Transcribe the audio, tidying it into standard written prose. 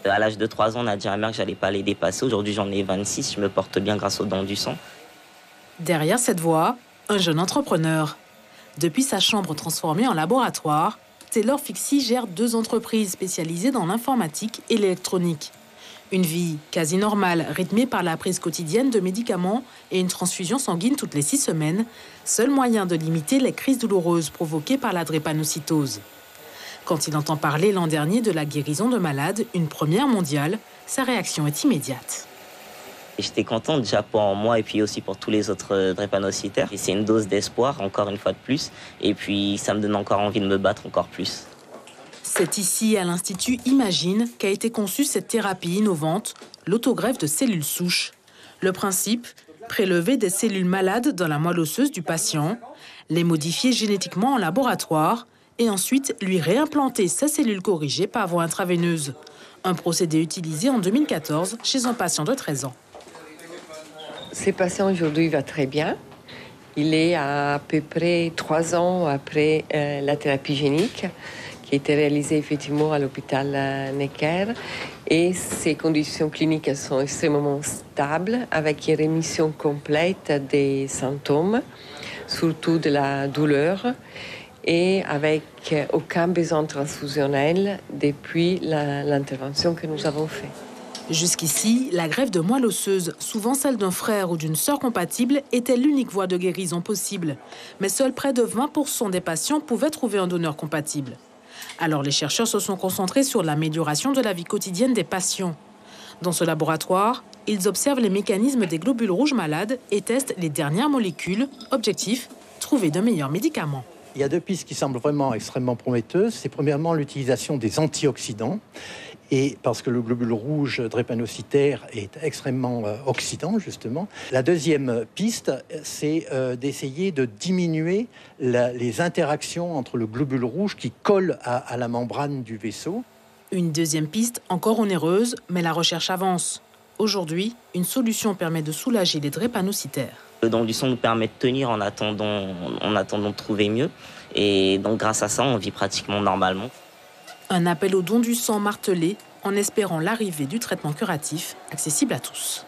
À l'âge de 3 ans, on a dit à ma mère que j'allais pas les dépasser. Aujourd'hui, j'en ai 26. Je me porte bien grâce aux dons du sang. Derrière cette voix, un jeune entrepreneur. Depuis sa chambre transformée en laboratoire, Taylor Fixie gère 2 entreprises spécialisées dans l'informatique et l'électronique. Une vie quasi normale, rythmée par la prise quotidienne de médicaments et une transfusion sanguine toutes les 6 semaines, seul moyen de limiter les crises douloureuses provoquées par la drépanocytose. Quand il entend parler l'an dernier de la guérison de malades, une première mondiale, sa réaction est immédiate. J'étais content déjà pour moi et puis aussi pour tous les autres drépanocytaires. Et c'est une dose d'espoir, encore une fois de plus. Et puis ça me donne encore envie de me battre encore plus. C'est ici, à l'Institut Imagine, qu'a été conçue cette thérapie innovante, l'autogreffe de cellules souches. Le principe, prélever des cellules malades dans la moelle osseuse du patient, les modifier génétiquement en laboratoire et ensuite lui réimplanter ces cellules corrigées par voie intraveineuse. Un procédé utilisé en 2014 chez un patient de 13 ans. Ce patient aujourd'hui va très bien. Il est à peu près 3 ans après la thérapie génique qui a été réalisée effectivement à l'hôpital Necker. Et ses conditions cliniques sont extrêmement stables avec une rémission complète des symptômes, surtout de la douleur, et avec aucun besoin transfusionnel depuis l'intervention que nous avons faite. Jusqu'ici, la greffe de moelle osseuse, souvent celle d'un frère ou d'une sœur compatible, était l'unique voie de guérison possible. Mais seuls près de 20% des patients pouvaient trouver un donneur compatible. Alors les chercheurs se sont concentrés sur l'amélioration de la vie quotidienne des patients. Dans ce laboratoire, ils observent les mécanismes des globules rouges malades et testent les dernières molécules. Objectif, trouver de meilleurs médicaments. Il y a 2 pistes qui semblent vraiment extrêmement prometteuses. C'est premièrement l'utilisation des antioxydants. Et parce que le globule rouge drépanocytaire est extrêmement oxydant, justement. La deuxième piste, c'est d'essayer de diminuer les interactions entre le globule rouge qui colle à la membrane du vaisseau. Une deuxième piste encore onéreuse, mais la recherche avance. Aujourd'hui, une solution permet de soulager les drépanocytaires. Le don du sang nous permet de tenir en attendant de trouver mieux. Et donc grâce à ça, on vit pratiquement normalement. Un appel au don du sang martelé en espérant l'arrivée du traitement curatif accessible à tous.